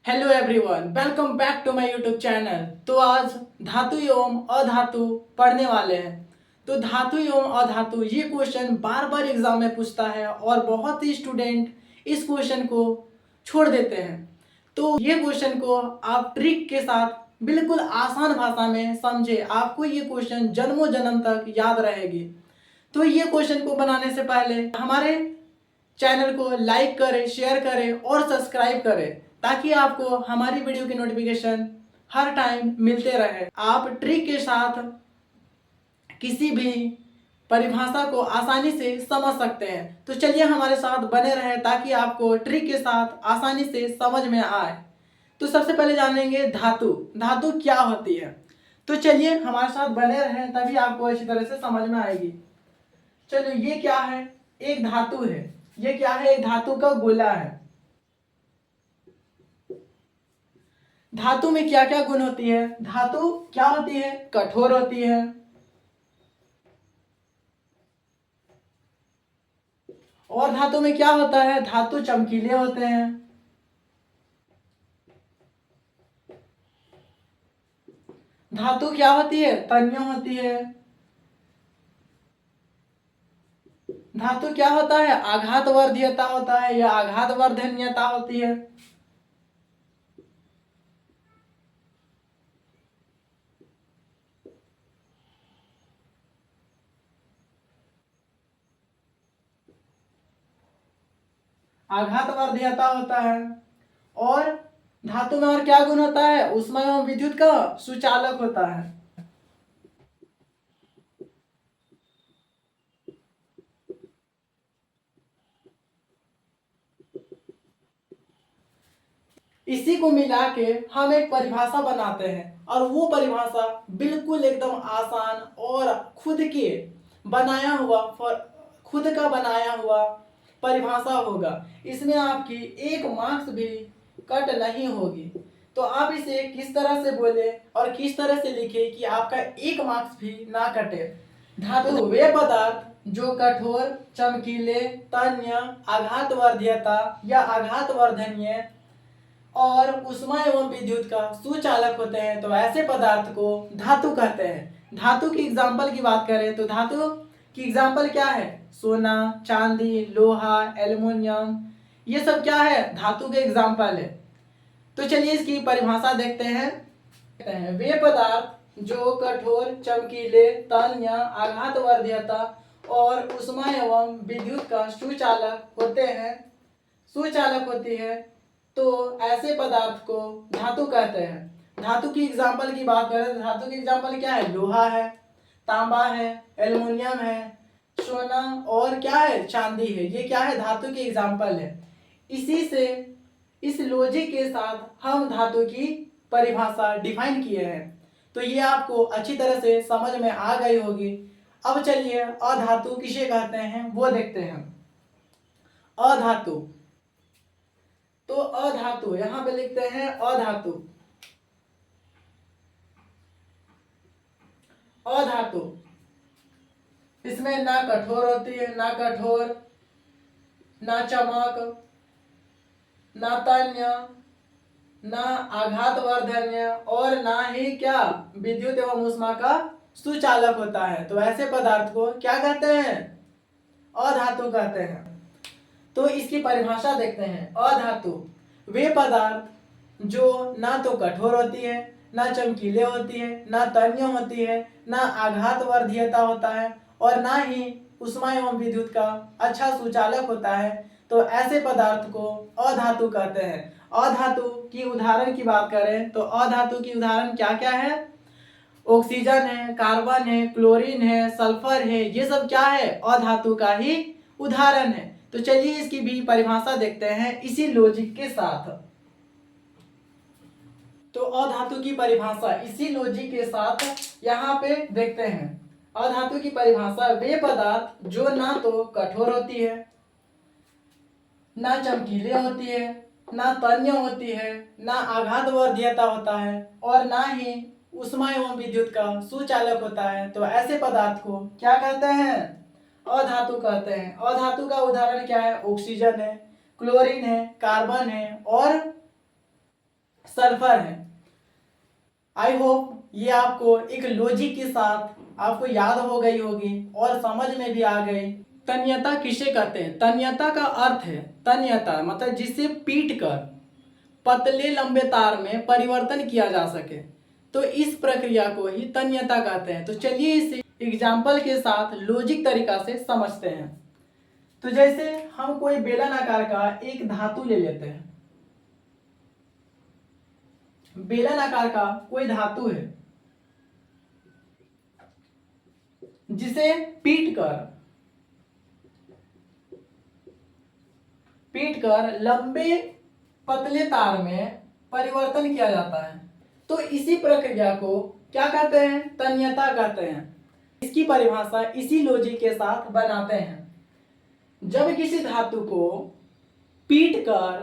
Hello everyone, welcome back to my YouTube channel. तो आज धातु एवं अधातु पढ़ने वाले हैं। तो धातु एवं अधातु ये क्वेश्चन बार बार एग्जाम में पूछता है और बहुत ही स्टूडेंट इस क्वेश्चन को छोड़ देते हैं। तो ये क्वेश्चन को आप ट्रिक के साथ बिल्कुल आसान भाषा में समझे, आपको ये क्वेश्चन जन्मों जन्म तक याद रहेगी। तो ये क्वेश्चन को बनाने से पहले हमारे चैनल को लाइक करें, शेयर करें और सब्सक्राइब करें ताकि आपको हमारी वीडियो की नोटिफिकेशन हर टाइम मिलते रहे। आप ट्रिक के साथ किसी भी परिभाषा को आसानी से समझ सकते हैं। तो चलिए हमारे साथ बने रहें ताकि आपको ट्रिक के साथ आसानी से समझ में आए। तो सबसे पहले जानेंगे धातु। धातु क्या होती है। तो चलिए हमारे साथ बने रहें, तभी आपको अच्छी तरह से समझ में आएगी। चलो, ये क्या है? एक धातु है। ये क्या है? एक धातु का गोला है। धातु में क्या क्या गुण होती है? धातु क्या होती है? कठोर होती है। और धातु में क्या होता है? धातु चमकीले होते हैं। धातु क्या होती है? तन्य होती है। धातु क्या होता है? आघात वर्धीयता होता है या आघात वर्धन्यता होती है। आघात वर्धीयता होता है। और धातु में और क्या गुण होता है? ऊष्मा एवं विद्युत का सुचालक होता है। इसी को मिला के हम एक परिभाषा बनाते हैं और वो परिभाषा बिल्कुल एकदम आसान और खुद का बनाया हुआ परिभाषा होगा। इसमें आपकी एक मार्क्स भी कट नहीं होगी। तो आप इसे किस तरह से बोले और किस तरह से लिखे कि आपका एक मार्क्स भी ना कटे। धातु वे पदार्थ जो कठोर, चमकीले, तन्य, आघात वर्धीयता या आघात वर्धनीय और ऊष्मा एवं विद्युत का सुचालक होते हैं, तो ऐसे पदार्थ को धातु कहते हैं। धातु की एग्जाम्पल की बात करें तो धातु की एग्जाम्पल क्या है? सोना, चांदी, लोहा, एल्युमिनियम, ये सब क्या है? धातु के एग्जाम्पल है। तो चलिए इसकी परिभाषा देखते हैं। वे पदार्थ जो कठोर, चमकीले, तन्य, आघात वर्धीयता और ऊष्मा एवं विद्युत का सुचालक होती है, तो ऐसे पदार्थ को धातु कहते हैं। धातु की एग्जाम्पल की बात करें तो धातु की एग्जाम्पल क्या है? लोहा है, तांबा है, एल्युमिनियम है, सोना और क्या है? चांदी है। ये क्या है? धातु की एग्जाम्पल है। इसी से इस लॉजिक के साथ हम धातु की परिभाषा डिफाइन किए हैं। तो ये आपको अच्छी तरह से समझ में आ गई होगी। अब चलिए अधातु किसे कहते हैं वो देखते हैं। अधातु, तो अधातु यहां पे लिखते हैं अधातु। अधातु इसमें ना कठोर होती है, ना कठोर, ना चमक, ना तन्य, ना आघात वर्धन्य और ना ही क्या? विद्युत एवं ऊष्मा का सुचालक होता है। तो ऐसे पदार्थ को क्या कहते हैं? अधातु कहते हैं। तो इसकी परिभाषा देखते हैं। अधातु वे पदार्थ जो ना तो कठोर होती है, ना चमकीले होती है, ना तन्य होती है, ना आघात वर्धीयता होता है और ना ही ऊष्मा एवं विद्युत का अच्छा सुचालक होता है। तो ऐसे पदार्थ को अधातु कहते हैं। अधातु की उदाहरण की बात करें तो अधातु की उदाहरण क्या क्या है? ऑक्सीजन है, कार्बन है, क्लोरीन है, सल्फर है, ये सब क्या है? अधातु का ही उदाहरण है। तो चलिए इसकी भी परिभाषा देखते हैं इसी लॉजिक के साथ। तो अधातु की परिभाषा इसी लॉजिक के साथ यहाँ पे देखते हैं। अधातु की परिभाषा वे पदार्थ जो ना तो कठोर होती है, ना चमकीले होती है, ना तन्य होती है, ना आघात वर्धीयता होता है और ना ही ऊष्मा एवं विद्युत का सुचालक होता है। तो ऐसे पदार्थ को क्या कहते हैं? अधातु कहते हैं। अधातु का उदाहरण क्या है? ऑक्सीजन है, क्लोरीन है, कार्बन है और सल्फर है। आई होप ये आपको एक लॉजिक के साथ आपको याद हो गई होगी और समझ में भी आ गई। तन्यता किसे कहते हैं? तन्यता का अर्थ है, तन्यता मतलब जिसे पीट कर पतले लंबे तार में परिवर्तन किया जा सके, तो इस प्रक्रिया को ही तन्यता कहते हैं। तो चलिए इसे एग्जाम्पल के साथ लॉजिक तरीका से समझते हैं। तो जैसे हम कोई बेलन आकार का एक धातु ले लेते हैं, बेलन आकार का कोई धातु है जिसे पीट कर लंबे पतले तार में परिवर्तन किया जाता है, तो इसी प्रक्रिया को क्या कहते हैं? तन्यता कहते हैं। इसकी परिभाषा इसी लॉजिक के साथ बनाते हैं। जब किसी धातु को पीट कर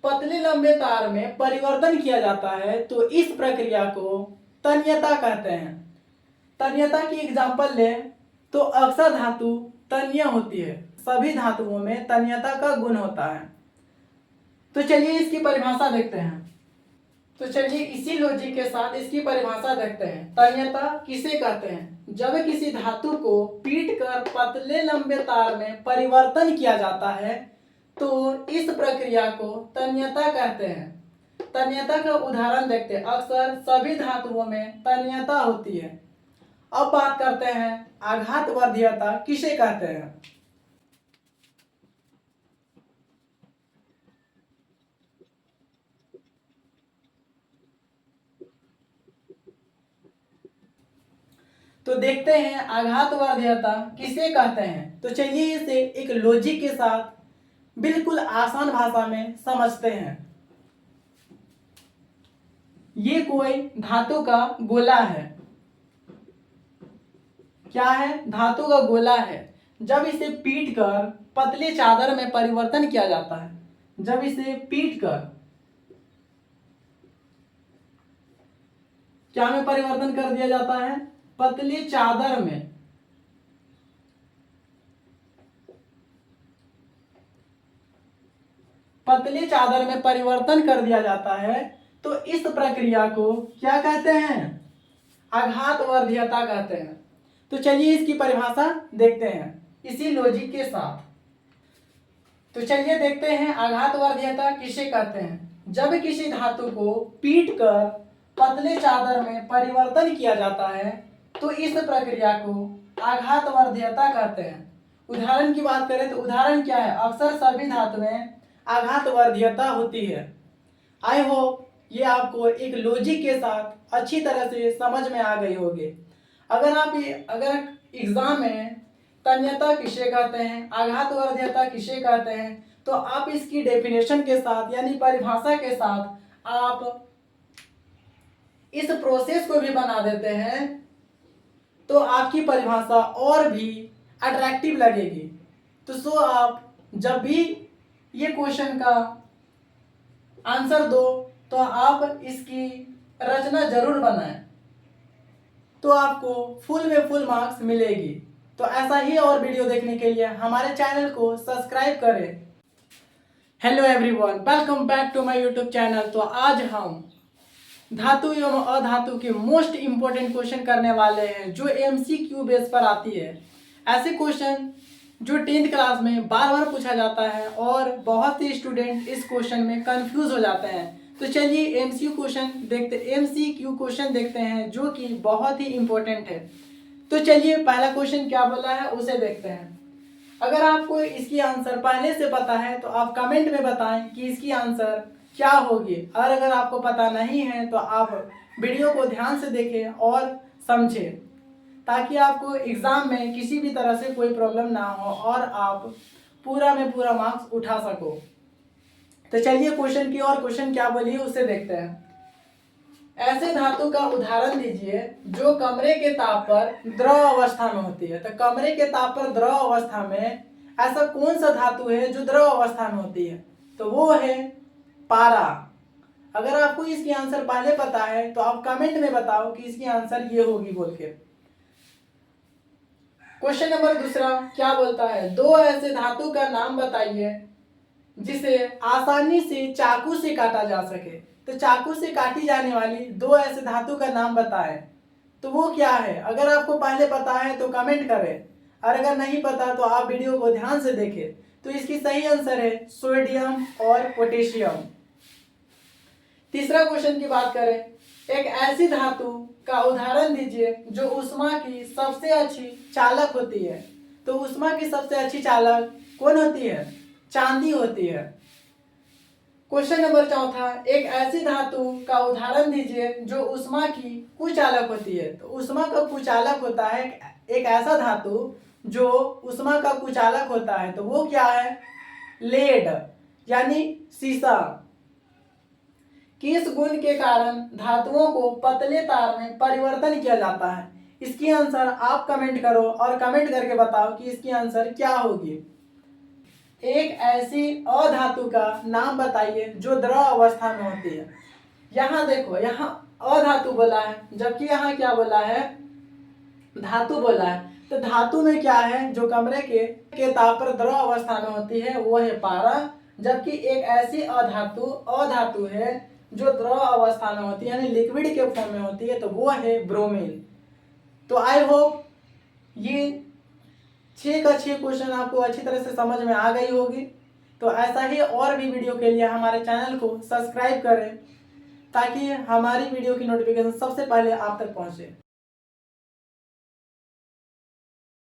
पतले लंबे तार में परिवर्तन किया जाता है, तो इस प्रक्रिया को तन्यता कहते हैं। तन्यता की एग्जांपल लें तो अक्सर धातु तन्य होती है, सभी धातुओं में तन्यता का गुण होता है। तो चलिए इसकी परिभाषा देखते हैं। तो चलिए इसी लॉजिक के साथ इसकी परिभाषा देखते हैं। तन्यता किसे कहते हैं? जब किसी धातु को पीट कर पतले लंबे तार में परिवर्तन किया जाता है, तो इस प्रक्रिया को तन्यता कहते हैं। तन्यता का उदाहरण देखते हैं। अक्सर सभी धातुओं में तन्यता होती है। अब बात करते हैं आघातवर्धीयता किसे कहते हैं? तो देखते हैं आघातवर्धीयता किसे कहते हैं। तो चलिए इसे एक लॉजिक के साथ बिल्कुल आसान भाषा में समझते हैं। ये कोई धातु का गोला है। क्या है? धातु का गोला है। जब इसे पीट कर पतले चादर में परिवर्तन किया जाता है, जब इसे पीट कर क्या में परिवर्तन कर दिया जाता है? पतले चादर में। पतले चादर में परिवर्तन कर दिया जाता है, तो इस प्रक्रिया को क्या कहते हैं? आघातवर्धीयता कहते हैं। तो चलिए इसकी परिभाषा देखते हैं इसी लॉजिक के साथ। तो चलिए देखते हैं आघातवर्धीयता किसे कहते हैं। जब किसी धातु को पीट कर पतले चादर में परिवर्तन किया जाता है, तो इस प्रक्रिया को आघातवर्धीयता कहते हैं। उदाहरण की बात करें तो उदाहरण क्या है? अक्सर सभी धातुएं आघातवर्धीयता होती है। आई होप ये आपको एक लॉजिक के साथ अच्छी तरह से समझ में आ गई होगी। अगर एग्जाम में तन्यता किसे कहते हैं, आघातवर्धीयता किसे कहते हैं, तो आप इसकी डेफिनेशन के साथ यानी परिभाषा के साथ आप इस प्रोसेस को भी बना देते हैं, तो आपकी परिभाषा और भी अट्रैक्टिव लगेगी। तो आप जब भी ये क्वेश्चन का आंसर दो, तो आप इसकी रचना जरूर बनाएं, तो आपको फुल में फुल मार्क्स मिलेगी। तो ऐसा ही और वीडियो देखने के लिए हमारे चैनल को सब्सक्राइब करें। Hello everyone, welcome back to my YouTube channel. तो आज हम धातु एवं अधातु के मोस्ट इंपोर्टेंट क्वेश्चन करने वाले हैं, जो एमसीक्यू बेस पर आती है। ऐसे क्वेश्चन जो 10th क्लास में बार बार पूछा जाता है और बहुत ही स्टूडेंट इस क्वेश्चन में कंफ्यूज हो जाते हैं। तो चलिए एमसीक्यू क्वेश्चन देखते हैं, जो कि बहुत ही इंपॉर्टेंट है। तो चलिए पहला क्वेश्चन क्या बोला है उसे देखते हैं। अगर आपको इसकी आंसर पहले से पता है तो आप कमेंट में बताएं कि इसकी आंसर क्या होगी, और अगर आपको पता नहीं है तो आप वीडियो को ध्यान से देखें और समझें, ताकि आपको एग्जाम में किसी भी तरह से कोई प्रॉब्लम ना हो और आप पूरा में पूरा मार्क्स उठा सको। तो चलिए क्वेश्चन की और क्वेश्चन क्या बोली है उसे देखते हैं। ऐसे धातु का उदाहरण दीजिए जो कमरे के ताप पर द्रव अवस्था में होती है। तो कमरे के ताप पर द्रव अवस्था में ऐसा कौन सा धातु है जो द्रव अवस्था में होती है? तो वो है पारा। अगर आपको इसकी आंसर पहले पता है तो आप कमेंट में बताओ कि इसकी आंसर ये होगी बोल के। क्वेश्चन नंबर दूसरा क्या बोलता है? दो ऐसे धातु का नाम बताइए जिसे आसानी से चाकू से काटा जा सके। तो चाकू से काटी जाने वाली दो ऐसे धातु का नाम बताएं, तो वो क्या है? अगर आपको पहले पता है तो कमेंट करें, और अगर नहीं पता तो आप वीडियो को ध्यान से देखें। तो इसकी सही आंसर है सोडियम और पोटेशियम। तीसरा क्वेश्चन की बात करें, एक ऐसी धातु का उदाहरण दीजिए जो ऊष्मा की सबसे अच्छी चालक होती है। तो ऊष्मा की सबसे अच्छी चालक कौन होती है? चांदी होती है। क्वेश्चन नंबर चौथा, एक ऐसी धातु का उदाहरण दीजिए जो ऊष्मा की कुचालक होती है। तो ऊष्मा का कुचालक होता है एक ऐसा धातु जो ऊष्मा का कुचालक होता है, तो वो क्या है? लेड यानी सीसा। किस गुण के कारण धातुओं को पतले तार में परिवर्तन किया जाता है? इसकी आंसर आप कमेंट करो और कमेंट करके बताओ कि इसकी आंसर क्या होगी। एक ऐसी अधातु का नाम बताइए जो द्रव अवस्था में होती है। यहाँ देखो, यहाँ अधातु बोला है, जबकि यहाँ क्या बोला है? धातु बोला है। तो धातु में क्या है? जो कमरे के ताप पर द्रव अवस्था में होती है वो है पारा, जबकि एक ऐसी अधातु है जो द्रव अवस्था में होती है यानी लिक्विड के फॉर्म में होती है, तो वो है ब्रोमीन। तो आई होप ये 6 का 6 क्वेश्चन आपको अच्छी तरह से समझ में आ गई होगी। तो ऐसा ही और भी वीडियो के लिए हमारे चैनल को सब्सक्राइब करें ताकि हमारी वीडियो की नोटिफिकेशन सबसे पहले आप तक पहुंचे।